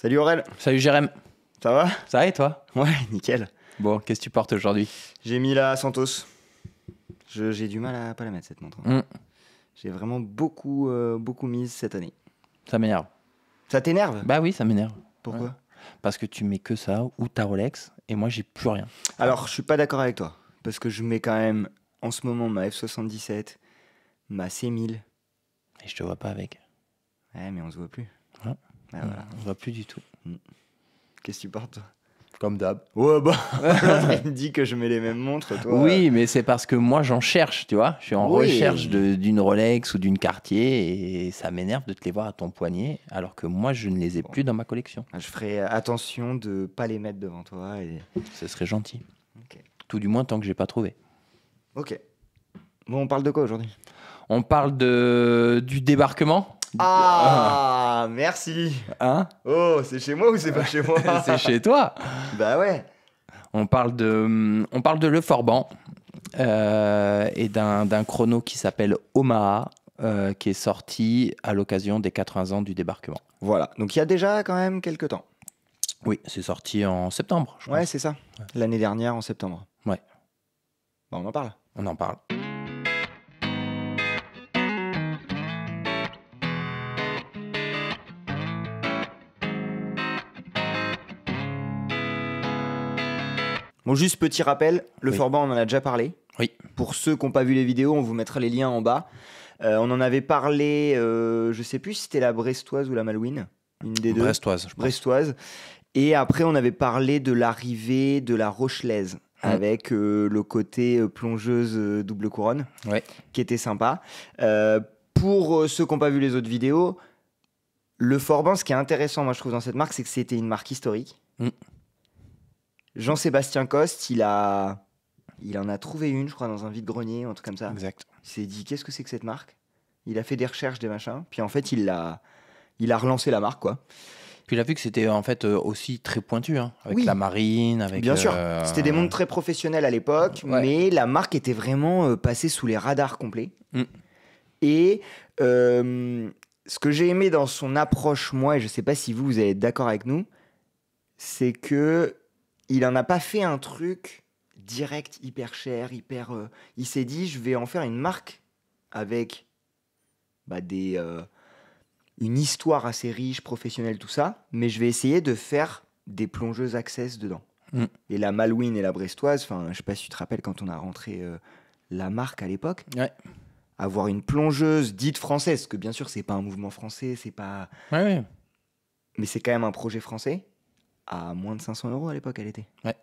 Salut Aurel, Salut Jérém, ça va? ça va et toi? Ouais, nickel. Bon, qu'est-ce que tu portes aujourd'hui? J'ai mis la Santos. J'ai du mal à pas la mettre cette montre. J'ai vraiment beaucoup mise cette année. Ça m'énerve. Ça t'énerve? Bah oui, ça m'énerve. Pourquoi? Ouais. Parce que tu mets que ça ou ta Rolex et moi j'ai plus rien. Alors, je suis pas d'accord avec toi. Parce que je mets quand même en ce moment ma F77, ma C1000. Et je te vois pas avec. Ouais, mais on se voit plus. Ouais. Ah, voilà. On voit plus du tout. Qu'est-ce que tu portes toi? Comme d'hab. Ouais, bah, l'autre, il me dit que je mets les mêmes montres, toi. Oui, mais c'est parce que moi j'en cherche, tu vois. Je suis en Oui. recherche d'une Rolex ou d'une Cartier et ça m'énerve de te les voir à ton poignet alors que moi je ne les ai plus dans ma collection. Je ferai attention de pas les mettre devant toi. Ce serait gentil. Ok. Tout du moins tant que j'ai pas trouvé. Ok. Bon, on parle de quoi aujourd'hui? On parle du débarquement. Ah, merci. Hein? Oh, c'est chez moi ou c'est pas chez moi? C'est chez toi. Bah ouais. On parle de Le Forban et d'un chrono qui s'appelle Omaha, qui est sorti à l'occasion des 80 ans du débarquement. Voilà, donc il y a déjà quand même quelques temps. Oui, c'est sorti en septembre, je Ouais, pense. c'est ça. L'année dernière, en septembre. Ouais, Bah, on en parle. on en parle. Bon, juste petit rappel, le Oui. Forban, on en a déjà parlé. Oui, Pour ceux qui n'ont pas vu les vidéos, on vous mettra les liens en bas. On en avait parlé, je sais plus si c'était la Brestoise ou la Malouine, une des deux. brestoise, je pense. Brestoise. Et après, on avait parlé de l'arrivée de la Rochelaise, avec le côté plongeuse double couronne, Ouais. qui était sympa. Pour ceux qui n'ont pas vu les autres vidéos, le Forban, ce qui est intéressant, moi je trouve, dans cette marque, c'est que c'était une marque historique. Jean-Sébastien Coste, il en a trouvé une, je crois, dans un vide-grenier, un truc comme ça. Exact. Il s'est dit, qu'est-ce que c'est que cette marque? Il a fait des recherches, des machins, puis en fait, il a relancé la marque, quoi. Puis il a vu que c'était en fait aussi très pointu, hein, avec Oui. la marine, avec. Bien sûr, c'était des montres très professionnelles à l'époque, Ouais. mais la marque était vraiment passée sous les radars complets. Et ce que j'ai aimé dans son approche, moi, et je sais pas si vous allez être d'accord avec nous, c'est que il en a pas fait un truc direct, hyper cher, il s'est dit, je vais en faire une marque avec une histoire assez riche, professionnelle, tout ça, mais je vais essayer de faire des plongeuses Access dedans. Et la Malouine et la Brestoise, je sais pas si tu te rappelles quand on a rentré la marque à l'époque, Ouais. avoir une plongeuse dite française, que bien sûr c'est pas un mouvement français, c'est pas, Ouais. mais c'est quand même un projet français, à moins de 500 € à l'époque elle était. Ouais.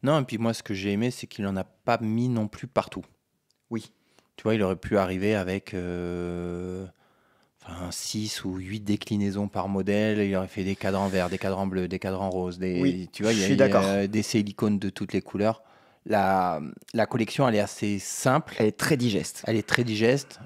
Non, et puis moi ce que j'ai aimé, c'est qu'il en a pas mis non plus partout. Oui. Tu vois, il aurait pu arriver avec 6 ou 8 déclinaisons par modèle. Il aurait fait des cadrans verts, des cadrans bleus, des cadrans roses. Oui, tu vois, je suis d'accord. Des silicones de toutes les couleurs. La collection, elle est assez simple. Elle est très digeste. Elle est très digeste.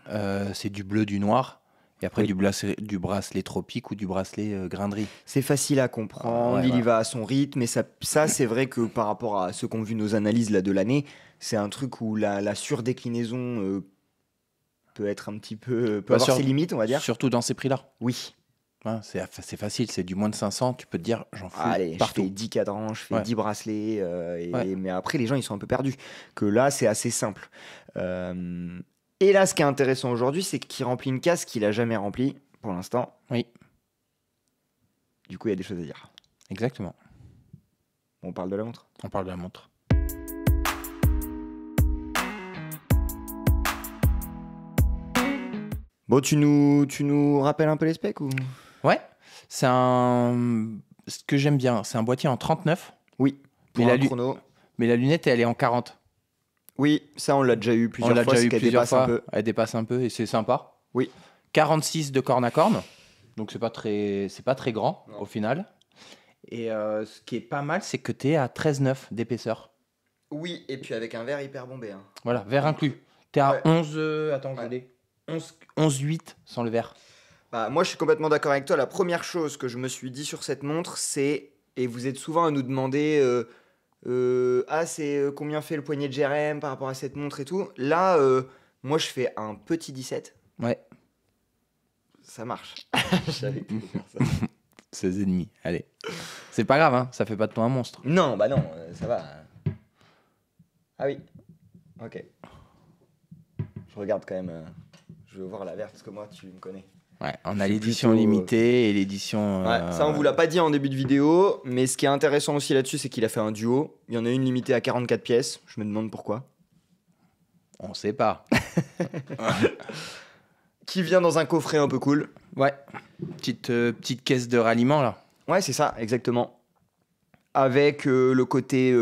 C'est du bleu, du noir. Et après, Oui. du bracelet tropique ou du bracelet grain-de-riz. C'est facile à comprendre, Ouais, il y voilà. va à son rythme, et ça c'est vrai que par rapport à ceux qui ont vu nos analyses là, de l'année, c'est un truc où la surdéclinaison peut être un petit peu, peut avoir ses limites, on va dire. Surtout dans ces prix-là. Oui. Hein, c'est facile, c'est du moins de 500. Tu peux te dire, j'en fous Allez, partout. je fais 10 cadrans, je fais Ouais. 10 bracelets, Ouais. mais après les gens ils sont un peu perdus. Que là c'est assez simple. Et là ce qui est intéressant aujourd'hui, c'est qu'il remplit une case qu'il a jamais remplie pour l'instant. Oui, Du coup il y a des choses à dire. exactement. On parle de la montre. On parle de la montre. Bon, tu nous rappelles un peu les specs ou? Ouais, c'est ce que j'aime bien, c'est un boîtier en 39, Oui, pour Mais un la chrono. mais la lunette, elle est en 40. Oui, ça on l'a déjà eu On plusieurs l'a fois, déjà c'est eu qu'elle plusieurs dépasse un fois. peu. Elle dépasse un peu et c'est sympa. Oui. 46 de corne à corne, donc c'est pas très grand Non. au final. Et ce qui est pas mal, c'est que tu es à 13,9 d'épaisseur. Oui, et puis avec un verre hyper bombé. Hein. Voilà, verre inclus. Tu es à Ouais. 11, attends, je Ouais. l'ai. 11,8 sans le verre. Bah, moi, je suis complètement d'accord avec toi. La première chose que je me suis dit sur cette montre, c'est, et vous êtes souvent à nous demander, c'est combien fait le poignet de Jérém par rapport à cette montre et tout. Là, moi, je fais un petit 17. Ouais. Ça marche. Je savais que tu allais faire ça. 16,5. Allez. C'est pas grave, hein, ça fait pas de toi un monstre. Non, bah non, ça va. Ah oui. Ok. Je regarde quand même. Je veux voir la verte parce que moi, tu me connais. Ouais, on a l'édition limitée et l'édition. Ouais, ça, on vous l'a pas dit en début de vidéo, mais ce qui est intéressant aussi là-dessus, c'est qu'il a fait un duo. Il y en a une limitée à 44 pièces. Je me demande pourquoi. On sait pas. Qui vient dans un coffret un peu cool. Ouais. Petite caisse de ralliement là. Ouais, c'est ça, exactement. Avec le côté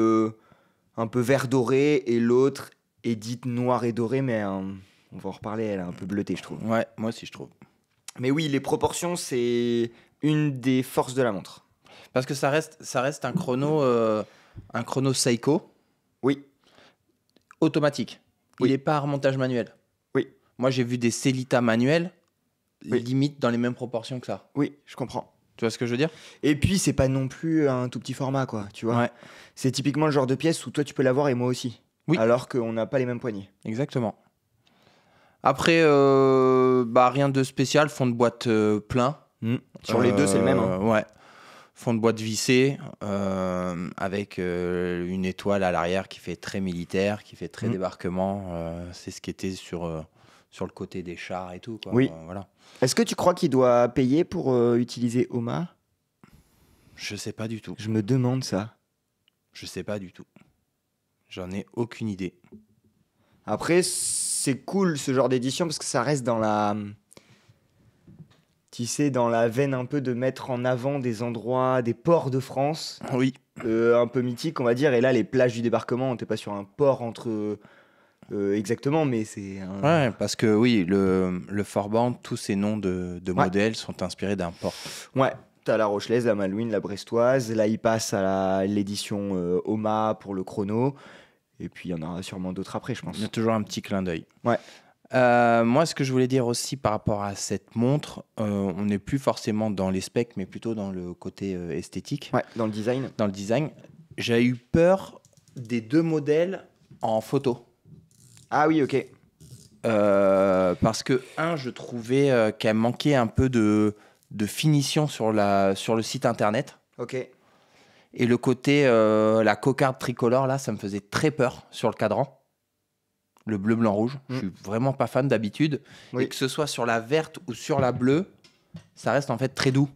un peu vert doré et l'autre est dite noir et doré, mais on va en reparler, elle est un peu bleutée, je trouve. Ouais, moi aussi je trouve. Mais oui, les proportions, c'est une des forces de la montre. Parce que ça reste un chrono Seiko. Oui. Automatique. Oui. Il n'est pas à remontage manuel. Oui. Moi, j'ai vu des Cellita manuels, Oui. limite dans les mêmes proportions que ça. Oui, je comprends. Tu vois ce que je veux dire? Et puis, c'est pas non plus un tout petit format, quoi, tu vois. Ouais. C'est typiquement le genre de pièce où toi, tu peux l'avoir et moi aussi. Oui. Alors qu'on n'a pas les mêmes poignées. Exactement. Après, rien de spécial, fond de boîte plein. Sur les deux, c'est le même. Hein. Ouais. Fond de boîte vissé, avec une étoile à l'arrière qui fait très militaire, qui fait très débarquement. C'est ce qui était sur le côté des chars et tout. Quoi. Oui. Voilà. Est-ce que tu crois qu'il doit payer pour utiliser Oma? Je sais pas du tout. Je me demande ça. Je sais pas du tout. J'en ai aucune idée. Après, c'est cool ce genre d'édition parce que ça reste dans la... Tu sais, dans la veine un peu de mettre en avant des endroits, des ports de France. Oui. Un peu mythiques, on va dire. Et là, les plages du débarquement, on t'es pas sur un port entre... exactement, mais c'est... Ouais, parce que oui, le Forban, tous ces noms de modèles sont inspirés d'un port. Ouais. T'as la Rochelaise, la Malouine, la Brestoise. Là, il passe à l'édition Oma pour le chrono. Et puis, il y en aura sûrement d'autres après, je pense. Il y a toujours un petit clin d'œil. Ouais. Moi, ce que je voulais dire aussi par rapport à cette montre, on n'est plus forcément dans les specs, mais plutôt dans le côté esthétique. Ouais, dans le design. Dans le design. J'ai eu peur des deux modèles en photo. Ah oui, ok. Parce que, je trouvais qu'elle manquait un peu de finition sur le site internet. Ok. Et le côté, la cocarde tricolore, là, ça me faisait très peur sur le cadran. Le bleu, blanc, rouge. Je suis vraiment pas fan d'habitude. Oui. Et que ce soit sur la verte ou sur la bleue, ça reste en fait très doux.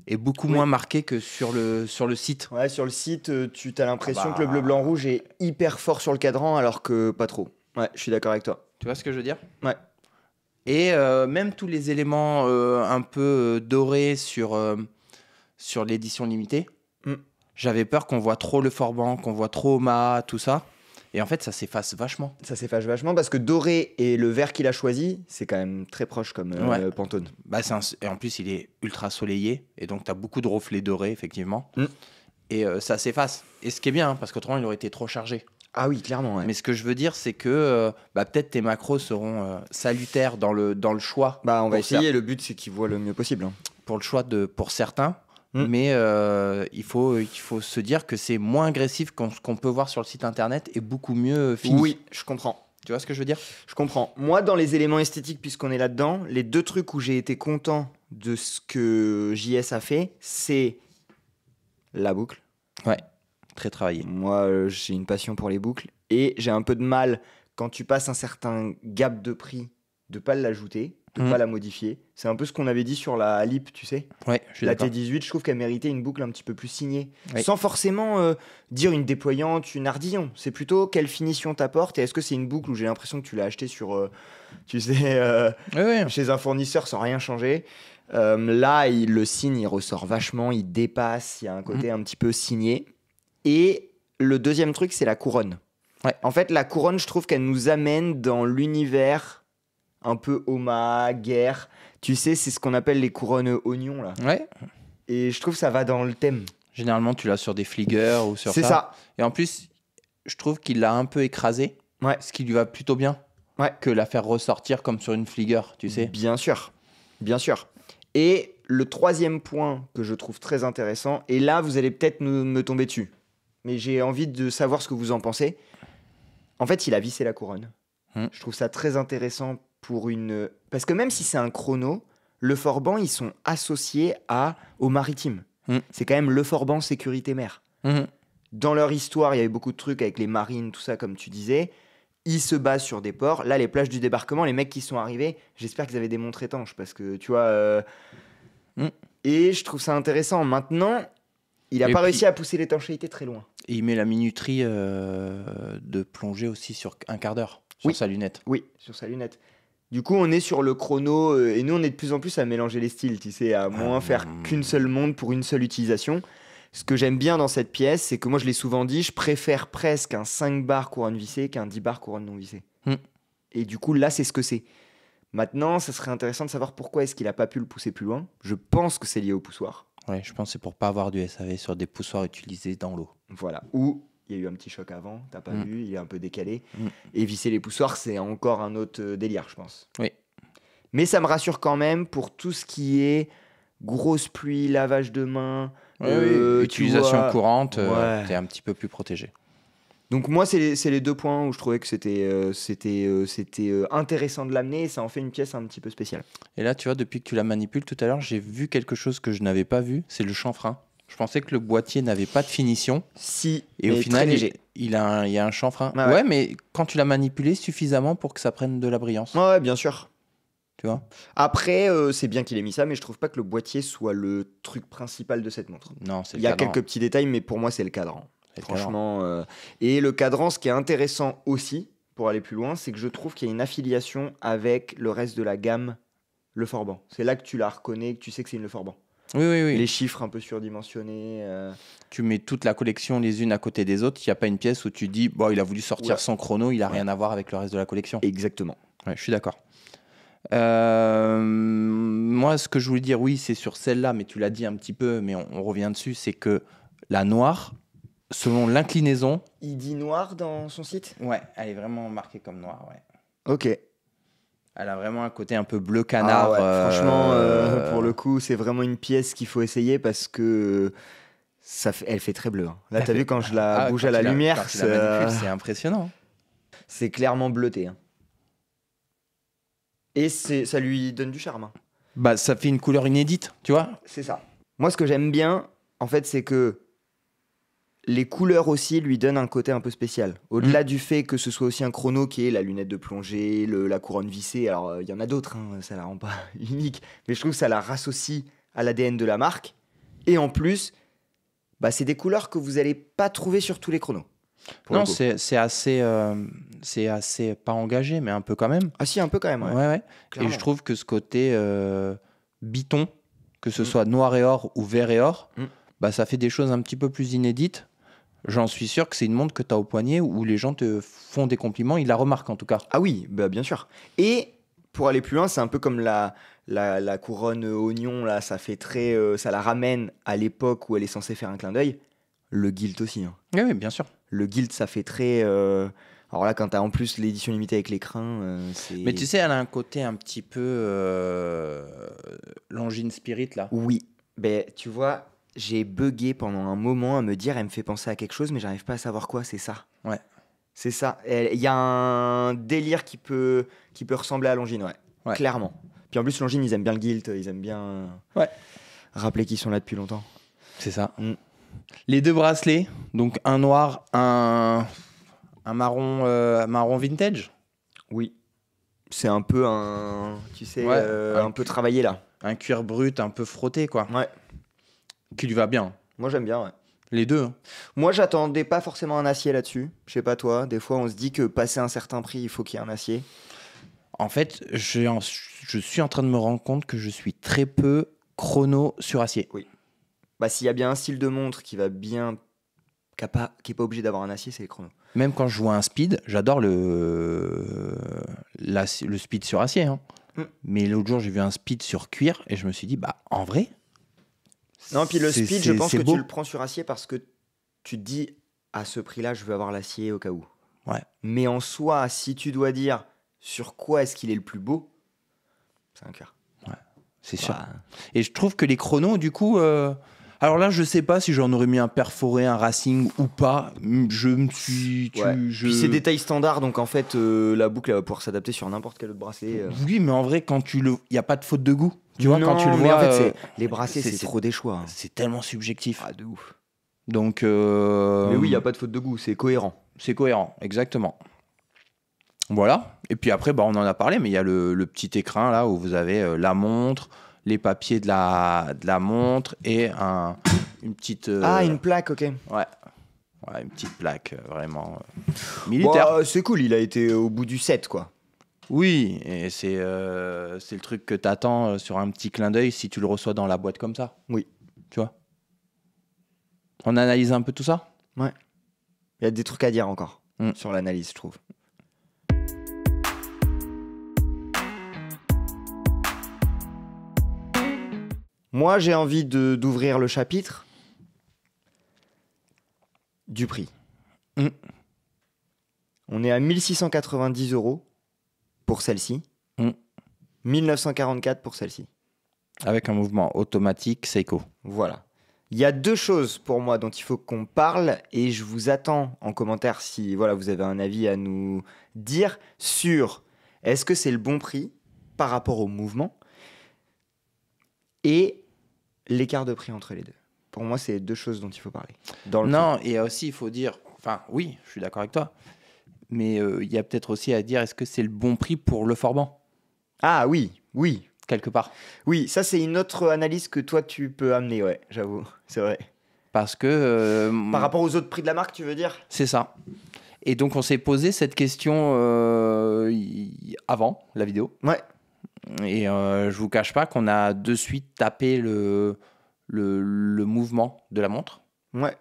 Et beaucoup moins marqué que sur le site. Ouais, sur le site, tu as l'impression que le bleu, blanc, rouge est hyper fort sur le cadran, alors que pas trop. Ouais, je suis d'accord avec toi. Tu vois ce que je veux dire? Ouais. Et même tous les éléments un peu dorés sur l'édition limitée, j'avais peur qu'on voit trop le Forban, qu'on voit trop Oma, tout ça. Et en fait, ça s'efface vachement. Ça s'efface vachement parce que doré et le vert qu'il a choisi, c'est quand même très proche comme Pantone. Bah, et en plus, il est ultra soleillé. Et donc, tu as beaucoup de reflets dorés, effectivement. Et ça s'efface. Et ce qui est bien, parce qu'autrement, il aurait été trop chargé. Ah oui, clairement. Ouais. Mais ce que je veux dire, c'est que peut-être tes macros seront salutaires dans le choix. Bah, on va essayer. Le but, c'est qu'ils voient le mieux possible. Hein. Pour le choix pour certains. Mais il faut se dire que c'est moins agressif qu'on peut voir sur le site internet et beaucoup mieux fini. Oui, je comprends. Tu vois ce que je veux dire? Je comprends. Moi, dans les éléments esthétiques, puisqu'on est là-dedans, les deux trucs où j'ai été content de ce que JS a fait, c'est la boucle. Ouais, très travaillé. Moi, j'ai une passion pour les boucles. Et j'ai un peu de mal, quand tu passes un certain gap de prix, de pas l'ajouter, de pas la modifier. C'est un peu ce qu'on avait dit sur la Lip, tu sais. Ouais, je suis la d'accord. T18, je trouve qu'elle méritait une boucle un petit peu plus signée. Oui. Sans forcément dire une déployante, une ardillon. C'est plutôt quelle finition t'apporte et est-ce que c'est une boucle où j'ai l'impression que tu l'as acheté sur, chez un fournisseur sans rien changer. Là, le signe, il ressort vachement, il dépasse, il y a un côté un petit peu signé. Et le deuxième truc, c'est la couronne. Ouais. En fait, la couronne, je trouve qu'elle nous amène dans l'univers un peu Oma, guerre. Tu sais, c'est ce qu'on appelle les couronnes oignons, là. Ouais. Et je trouve que ça va dans le thème. Généralement, tu l'as sur des fliggers ou sur ça. C'est ça. Et en plus, je trouve qu'il l'a un peu écrasé. Ouais. Ce qui lui va plutôt bien. Ouais. Que la faire ressortir comme sur une fligger, tu sais. Bien sûr. Bien sûr. Et le troisième point que je trouve très intéressant, et là, vous allez peut-être me tomber dessus, mais j'ai envie de savoir ce que vous en pensez. En fait, il a vissé la couronne. Je trouve ça très intéressant pour une... Parce que même si c'est un chrono, le Forban, ils sont associés au maritime. C'est quand même le Forban sécurité mer. Dans leur histoire, il y avait beaucoup de trucs avec les marines, tout ça, comme tu disais. Ils se basent sur des ports. Là, les plages du débarquement, les mecs qui sont arrivés, j'espère qu'ils avaient des montres étanches parce que, tu vois... Et je trouve ça intéressant. Maintenant, il n'a pas réussi à pousser l'étanchéité très loin. Et il met la minuterie de plongée aussi sur un quart d'heure, sur sa lunette. Oui, sur sa lunette. Du coup, on est sur le chrono, et nous, on est de plus en plus à mélanger les styles, tu sais, à moins faire qu'une seule montre pour une seule utilisation. Ce que j'aime bien dans cette pièce, c'est que moi, je l'ai souvent dit, je préfère presque un 5 bar couronne vissée qu'un 10 bar couronne non vissée. Et du coup, là, c'est ce que c'est. Maintenant, ça serait intéressant de savoir pourquoi est-ce qu'il n'a pas pu le pousser plus loin. Je pense que c'est lié au poussoir. Ouais, je pense que c'est pour pas avoir du SAV sur des poussoirs utilisés dans l'eau. Voilà. Ou il y a eu un petit choc avant, t'as pas vu, il est un peu décalé. Et visser les poussoirs, c'est encore un autre délire, je pense. Oui. Mais ça me rassure quand même pour tout ce qui est grosse pluie, lavage de mains. Utilisation courante, t'es un petit peu plus protégé. Donc moi, c'est les 2 points où je trouvais que c'était intéressant de l'amener et ça en fait une pièce un petit peu spéciale. Et là, tu vois, depuis que tu la manipules tout à l'heure, j'ai vu quelque chose que je n'avais pas vu, c'est le chanfrein. Je pensais que le boîtier n'avait pas de finition. Si, et au final, il y a un chanfrein. Ah ouais, mais quand tu l'as manipulé suffisamment pour que ça prenne de la brillance. Ouais, bien sûr. Tu vois. Après, c'est bien qu'il ait mis ça, mais je trouve pas que le boîtier soit le truc principal de cette montre. Non, c'est le cadran. Il y a quelques petits détails, mais pour moi, c'est le cadran. Franchement. Et le cadran, ce qui est intéressant aussi, pour aller plus loin, c'est que je trouve qu'il y a une affiliation avec le reste de la gamme Le Forban. C'est là que tu la reconnais, que tu sais que c'est une Le Forban. Oui. Les chiffres un peu surdimensionnés. Tu mets toute la collection les unes à côté des autres. Il n'y a pas une pièce où tu dis, bon, il a voulu sortir son chrono, il n'a rien à voir avec le reste de la collection. Exactement. Ouais, je suis d'accord. Moi, ce que je voulais dire, oui, c'est sur celle-là, mais tu l'as dit un petit peu, mais on revient dessus, c'est que la noire, selon l'inclinaison... Il dit noir dans son site ? Ouais, elle est vraiment marquée comme noire, ouais. Ok. Elle a vraiment un côté un peu bleu canard. Franchement, pour le coup, c'est vraiment une pièce qu'il faut essayer parce que elle fait très bleu. Hein. Là, t'as vu quand je la bouge à la lumière, c'est impressionnant. C'est clairement bleuté. Hein. Et ça lui donne du charme. Hein. Bah, ça fait une couleur inédite, tu vois. C'est ça. Moi, ce que j'aime bien, en fait, c'est que les couleurs aussi lui donnent un côté un peu spécial. Au-delà du fait que ce soit aussi un chrono qui est la lunette de plongée, la couronne vissée, alors il y en a d'autres, hein, ça la rend pas unique, mais je trouve que ça la rassocie à l'ADN de la marque. Et en plus, c'est des couleurs que vous n'allez pas trouver sur tous les chronos. Non, c'est assez pas engagé, mais un peu quand même. Ah si, un peu quand même, ouais. Et je trouve que ce côté biton, que ce soit noir et or ou vert et or, ça fait des choses un petit peu plus inédites. J'en suis sûr que c'est une montre que tu as au poignet où les gens te font des compliments, ils la remarquent en tout cas. Ah oui, bien sûr. Et pour aller plus loin, c'est un peu comme la couronne oignon, là, ça fait très, ça la ramène à l'époque où elle est censée faire un clin d'œil. Le gilt aussi. Hein. Oui, bien sûr. Le gilt, ça fait très... Alors là, quand tu as en plus l'édition limitée avec l'écrin, c'est... Mais tu sais, elle a un côté un petit peu Longines Spirit, là. Oui, tu vois... J'ai bugué pendant un moment à me dire, elle me fait penser à quelque chose, mais j'arrive pas à savoir quoi, c'est ça. Ouais. C'est ça. Il y a un délire qui peut ressembler à Longines, ouais. Clairement. Puis en plus, Longines, ils aiment bien le gilt, ils aiment bien rappeler qu'ils sont là depuis longtemps. C'est ça. Les 2 bracelets, donc un noir, un marron vintage. Oui. C'est un peu un peu travaillé là. Un cuir brut, un peu frotté, quoi. Ouais. Qui lui va bien. Moi, j'aime bien, ouais. Les 2. Hein. Moi, j'attendais pas forcément un acier là-dessus. Je sais pas toi, des fois, on se dit que passer un certain prix, il faut qu'il y ait un acier. En fait, je suis en train de me rendre compte que je suis très peu chrono sur acier. Oui. S'il y a bien un style de montre qui va bien, qui est pas obligé d'avoir un acier, c'est les chronos. Même quand je joue à un speed, j'adore le speed sur acier. Hein. Mais l'autre jour, j'ai vu un speed sur cuir et je me suis dit, en vrai... Non, puis le speed, je pense que tu le prends sur acier parce que tu te dis, à ce prix-là, je veux avoir l'acier au cas où. Ouais. Mais en soi, si tu dois dire sur quoi est-ce qu'il est le plus beau, c'est un cœur. Ouais, c'est sûr. Et je trouve que les chronos, du coup... Alors là, je sais pas si j'en aurais mis un perforé, un racing ou pas. Je me suis... Puis c'est des tailles standards, donc en fait, la boucle elle va pouvoir s'adapter sur n'importe quel autre bracelet. Oui, mais en vrai, quand il n'y a pas de faute de goût. Tu vois, quand tu le vois, en fait, les bracelets, c'est trop des choix. C'est tellement subjectif. Ah, de ouf. Donc, mais oui, il n'y a pas de faute de goût, c'est cohérent. C'est cohérent, exactement. Voilà. Et puis après, on en a parlé, mais il y a le petit écrin là où vous avez la montre, les papiers de la montre et une petite. Ah, une plaque, ok. Ouais. Ouais, une petite plaque vraiment militaire. Bon, c'est cool, il a été au bout du set, quoi. Oui, et c'est le truc que t'attends sur un petit clin d'œil si tu le reçois dans la boîte comme ça. Oui. Tu vois. On analyse un peu tout ça. Ouais. Il y a des trucs à dire encore sur l'analyse, je trouve. Moi, j'ai envie d'ouvrir le chapitre du prix. On est à 1690 € pour celle-ci. 1944 pour celle-ci. Avec un mouvement automatique Seiko. Voilà. Il y a deux choses pour moi dont il faut qu'on parle et je vous attends en commentaire si voilà, vous avez un avis à nous dire sur est-ce que c'est le bon prix par rapport au mouvement et l'écart de prix entre les deux. Pour moi, c'est deux choses dont il faut parler. Non, et aussi, il faut dire... Enfin, oui, je suis d'accord avec toi. Mais il y a peut-être aussi à dire, est-ce que c'est le bon prix pour le Forban ? Ah oui, oui. Quelque part. Oui, ça, c'est une autre analyse que toi, tu peux amener, ouais, j'avoue. C'est vrai. Parce que... par rapport aux autres prix de la marque, tu veux dire ? C'est ça. Et donc, on s'est posé cette question avant la vidéo. Ouais. Et je vous cache pas qu'on a de suite tapé le mouvement de la montre. Ouais.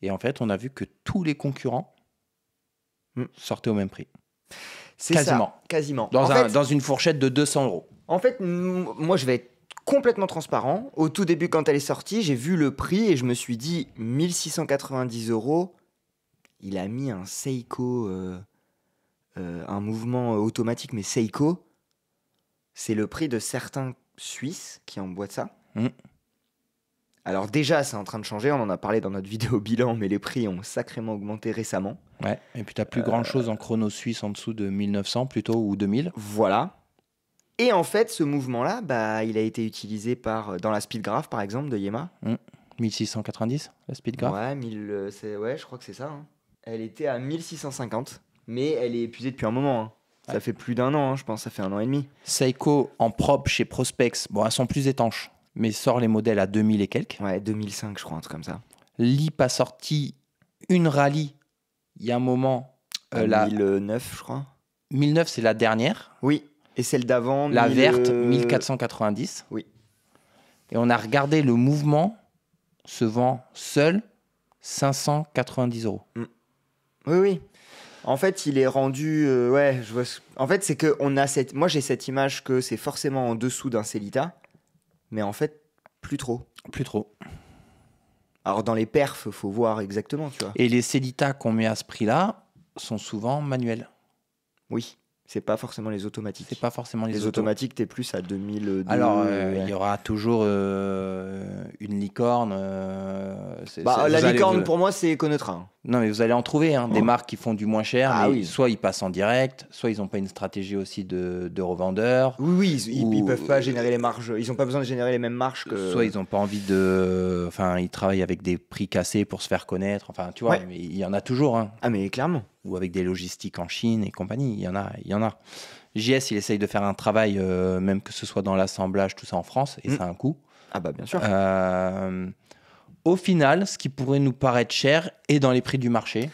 Et en fait, on a vu que tous les concurrents sortaient au même prix. C'est quasiment. Ça, quasiment. Dans une fourchette de 200 €. En fait, moi, je vais être complètement transparent. Au tout début, quand elle est sortie, j'ai vu le prix et je me suis dit 1690 €. Il a mis un Seiko, un mouvement automatique, mais Seiko, c'est le prix de certains Suisses qui emboîtent ça. Alors déjà, c'est en train de changer, on en a parlé dans notre vidéo bilan, mais les prix ont sacrément augmenté récemment. Ouais, et puis tu n'as plus grand-chose en chrono suisse en dessous de 1900 plutôt, ou 2000. Voilà. Et en fait, ce mouvement-là, il a été utilisé dans la Speedgraph, par exemple, de Yema. 1690, la Speedgraph. Ouais, ouais, je crois que c'est ça. Hein. Elle était à 1650, mais elle est épuisée depuis un moment. Hein. Ça fait plus d'un an, je pense, ça fait 1 an et demi. Seiko en propre chez Prospex, elles sont plus étanches, mais sort les modèles à 2000 et quelques. Ouais, 2005, je crois, un truc comme ça. Lip a sorti une rallye il y a un moment. 1009, je crois. 1009, c'est la dernière. Oui, et celle d'avant. La verte, 1490. Oui. Et on a regardé le mouvement se vend seul 590 €. Oui, oui. En fait, il est rendu... ouais, je vois... En fait, c'est que on a cette... Moi, j'ai cette image que c'est forcément en dessous d'un Cellita, mais en fait, plus trop. Plus trop. Alors, dans les perfs, faut voir exactement, tu vois. Et les Cellita qu'on met à ce prix-là sont souvent manuels. Oui, c'est pas forcément les automatiques. C'est pas forcément les automatiques, t'es plus à 2002. Alors, il y aura toujours une licorne. La licorne, pour moi, c'est Econotra. Non, mais vous allez en trouver des marques qui font du moins cher. Ah, mais oui. Soit ils passent en direct, soit ils n'ont pas une stratégie aussi de revendeur. Oui, ils peuvent pas générer les marges. Ils n'ont pas besoin de générer les mêmes marges que. Soit ils n'ont pas envie de. Enfin, ils travaillent avec des prix cassés pour se faire connaître. Enfin, tu vois, mais il y en a toujours. Hein. Ah, mais clairement. Ou avec des logistiques en Chine et compagnie. Il y en a. JS, il essaye de faire un travail, même que ce soit dans l'assemblage, tout ça en France, et ça a un coût. Ah, bah, bien sûr. Au final, ce qui pourrait nous paraître cher est dans les prix du marché.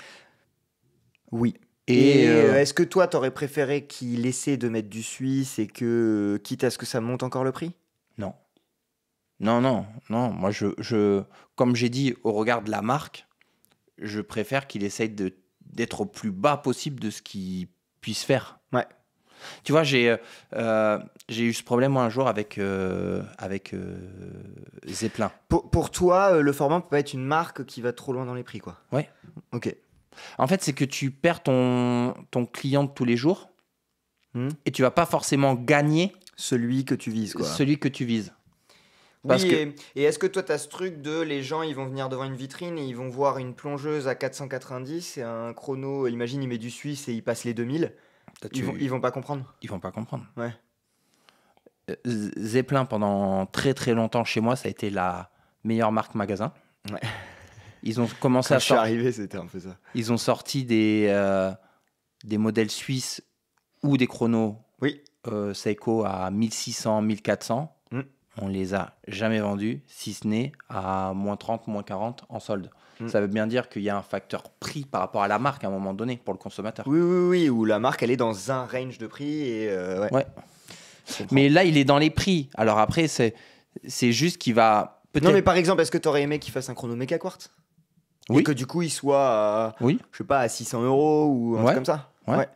Oui. Et est-ce que toi, t'aurais préféré qu'il essaie de mettre du suisse et que, quitte à ce que ça monte encore le prix ? Non. Non. Moi, comme j'ai dit, au regard de la marque, je préfère qu'il essaye d'être au plus bas possible de ce qu'il puisse faire. Ouais. Tu vois, j'ai eu ce problème moi, un jour avec Zeppelin. Pour toi, le Forban peut pas être une marque qui va trop loin dans les prix, quoi. Ouais. Ok. En fait, c'est que tu perds ton client de tous les jours et tu vas pas forcément gagner celui que tu vises, quoi. Celui que tu vises. Parce et est-ce que toi, tu as ce truc de les gens, ils vont venir devant une vitrine et ils vont voir une plongeuse à 490 et un chrono, imagine, il met du suisse et il passe les 2000. Ils vont pas comprendre. Ils vont pas comprendre. Ouais. Zeppelin, pendant très très longtemps chez moi, ça a été la meilleure marque magasin. Ouais. Ils ont commencé Quand je suis arrivé, c'était un peu ça. Ils ont sorti des modèles suisses ou des chronos Seiko à 1600, 1400. On les a jamais vendus, si ce n'est à moins 30, moins 40 en solde. Ça veut bien dire qu'il y a un facteur prix par rapport à la marque à un moment donné pour le consommateur. Oui, où la marque, elle est dans un range de prix. Et ouais. Mais là, il est dans les prix. Alors après, c'est juste qu'il va... Non, mais par exemple, est-ce que tu aurais aimé qu'il fasse un chrono méga quartz? Oui. Et que du coup, il soit à, je sais pas, à 600 € ou un truc comme ça. Ouais.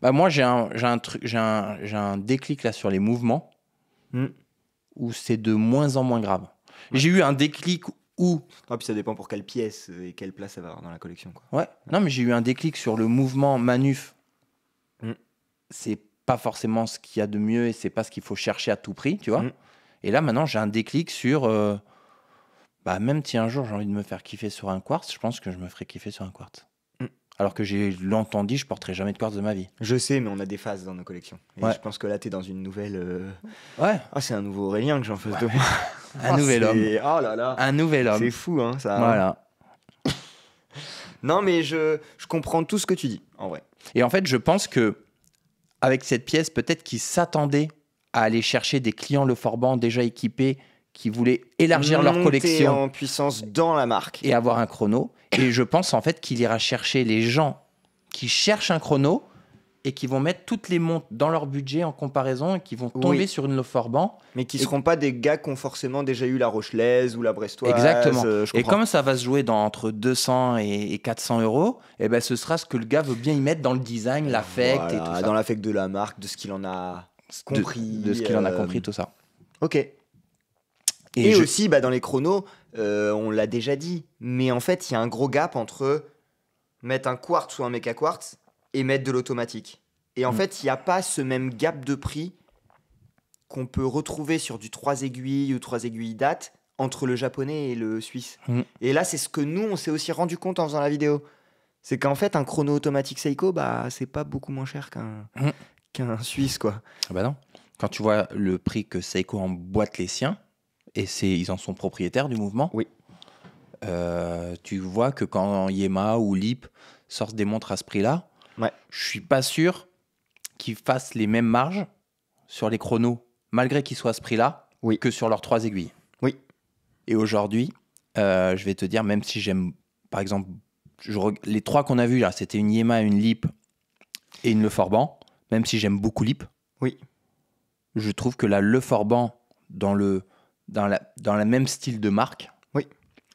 Bah moi, j'ai un déclic là sur les mouvements où c'est de moins en moins grave. J'ai eu un déclic où... Ah, puis ça dépend pour quelle pièce et quelle place ça va avoir dans la collection, quoi. Ouais. Non, mais j'ai eu un déclic sur le mouvement manuf. C'est pas forcément ce qu'il y a de mieux et c'est pas ce qu'il faut chercher à tout prix, tu vois. Et là, maintenant, j'ai un déclic sur... même si un jour j'ai envie de me faire kiffer sur un quartz, je pense que je me ferai kiffer sur un quartz. Alors que j'ai longtemps dit, je porterai jamais de quartz de ma vie. Je sais, mais on a des phases dans nos collections. Et je pense que là, t'es dans une nouvelle... Ouais. Ah, c'est un nouveau Aurélien que j'en fasse de moi. Un nouvel homme. Oh là là. Un nouvel homme. C'est fou, hein, ça. Voilà. Non, mais je comprends tout ce que tu dis, en vrai. Et en fait, je pense que avec cette pièce, peut-être qu'ils s'attendaient à aller chercher des clients Leforban déjà équipés qui voulaient élargir leur collection en puissance dans la marque et avoir un chrono. Et je pense en fait qu'il ira chercher les gens qui cherchent un chrono et qui vont mettre toutes les montres dans leur budget en comparaison et qui vont tomber sur une Leforban. Mais qui ne seront pas des gars qui ont forcément déjà eu la Rochelaise ou la Brestoise. Exactement. Et comme ça va se jouer dans entre 200 et 400 €, et ben ce sera ce que le gars veut bien y mettre dans le design, l'affect et tout ça. Dans l'affect de la marque, de ce qu'il en a compris. De ce qu'il en a compris, tout ça. Ok. Et aussi, dans les chronos, on l'a déjà dit, mais en fait, il y a un gros gap entre mettre un quartz ou un méca quartz et mettre de l'automatique. Et en fait, il n'y a pas ce même gap de prix qu'on peut retrouver sur du 3 aiguilles ou 3 aiguilles date entre le japonais et le suisse. Et là, c'est ce que nous, on s'est aussi rendu compte en faisant la vidéo. C'est qu'en fait, un chrono automatique Seiko, c'est pas beaucoup moins cher qu'un suisse, quoi. Ah bah non. Quand tu vois le prix que Seiko emboîte les siens, et ils en sont propriétaires du mouvement. Oui. Tu vois que quand Yema ou Lip sortent des montres à ce prix-là, je suis pas sûr qu'ils fassent les mêmes marges sur les chronos, malgré qu'ils soient à ce prix-là, que sur leurs 3 aiguilles. Oui. Et aujourd'hui, je vais te dire, même si j'aime, par exemple, les 3 qu'on a vus là, c'était une Yema, une Lip et une Leforban. Même si j'aime beaucoup Lip, je trouve que la Leforban dans la même style de marque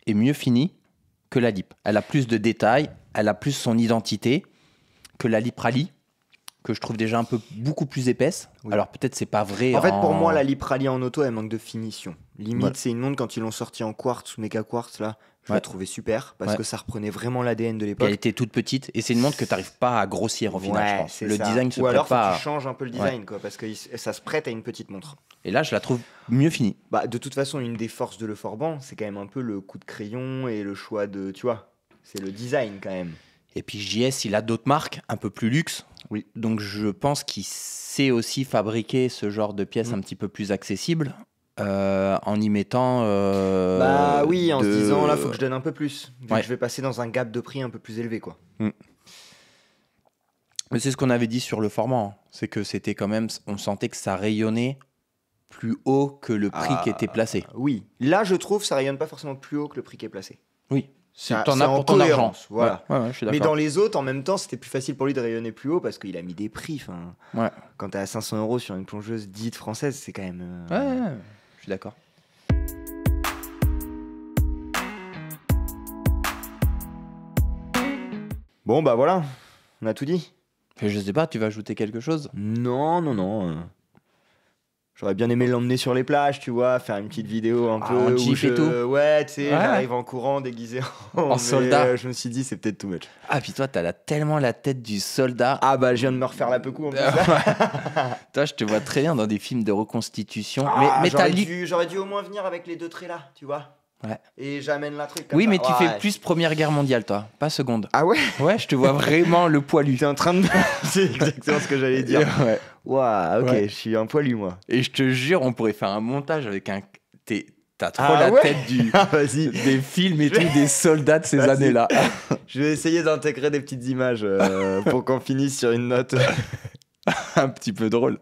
est mieux finie que la Lip. Elle a plus de détails, elle a plus son identité que la Lip Rally, que je trouve déjà beaucoup plus épaisse. Alors peut-être c'est pas vrai. En fait, pour moi, la Lip Rally en auto, elle manque de finition. Limite, c'est une montre, quand ils l'ont sortie en quartz ou méga quartz, là, je l'ai trouvé super parce que ça reprenait vraiment l'ADN de l'époque. Elle était toute petite et c'est une montre que tu n'arrives pas à grossir au final, je pense. Le design se prête pas. Ou alors, faut que tu changes un peu le design, quoi, parce que ça se prête à une petite montre. Et là, je la trouve mieux finie. De toute façon, une des forces de Leforban, c'est quand même un peu le coup de crayon et le choix de, tu vois, c'est le design quand même. Et puis JS, il a d'autres marques un peu plus luxe. Oui. Donc je pense qu'il sait aussi fabriquer ce genre de pièces un petit peu plus accessibles. En y mettant en se disant là faut que je donne un peu plus vu que je vais passer dans un gap de prix un peu plus élevé, quoi. Mais c'est ce qu'on avait dit sur le format, c'est que c'était quand même, on sentait que ça rayonnait plus haut que le prix qui était placé. Oui, là je trouve ça rayonne pas forcément plus haut que le prix qui est placé. Oui, t'en as pour ton argent. Voilà. Ouais, je suis d'accord. Mais dans les autres, en même temps, c'était plus facile pour lui de rayonner plus haut parce qu'il a mis des prix. Quand t'es à 500 € sur une plongeuse dite française, c'est quand même. Je suis d'accord. Bon, voilà, on a tout dit. Je sais pas, tu vas ajouter quelque chose? Non. J'aurais bien aimé l'emmener sur les plages, tu vois, faire une petite vidéo un peu. En jeep et tout. Ouais, tu sais, j'arrive en courant déguisé en soldat. Je me suis dit, c'est peut-être too much. Ah, puis toi, t'as tellement la tête du soldat. Ah, je viens de me refaire la pecou en plus. Toi, je te vois très bien dans des films de reconstitution. Mais j'aurais dû au moins venir avec les 2 traits là, tu vois. Ouais. Et j'amène la truc comme Oui, ça. mais tu fais plus Première Guerre mondiale, toi, pas Seconde. Ah ouais? Ouais, je te vois vraiment le poilu. T'es en train de... C'est exactement ce que j'allais dire. Ouais. Waouh, ok, Ouais. je suis un poilu, moi. Et je te jure, on pourrait faire un montage avec un... T'as trop Ah la ouais. tête Vas-y. des films et tout, des soldats de ces années-là. Je vais essayer d'intégrer des petites images pour qu'on finisse sur une note. Un petit peu drôle.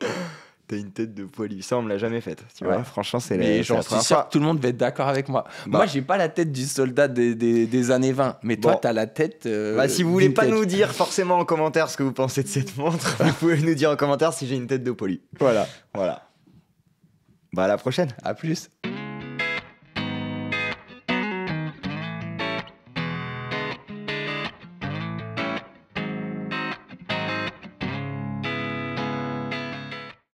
T'as une tête de poilu. Ça, on me l'a jamais faite. Tu Ouais. vois, franchement, c'est Mais la j'en suis première sûr fois. que tout le monde va être d'accord avec moi. Bah. Moi, j'ai pas la tête du soldat des années 20. Mais toi, Bon. t'as la tête. Bah, si vous voulez pas vintage. nous dire forcément en commentaire ce que vous pensez de cette montre, vous pouvez nous dire en commentaire si j'ai une tête de poilu. Voilà. Voilà. Bah, à la prochaine. À plus.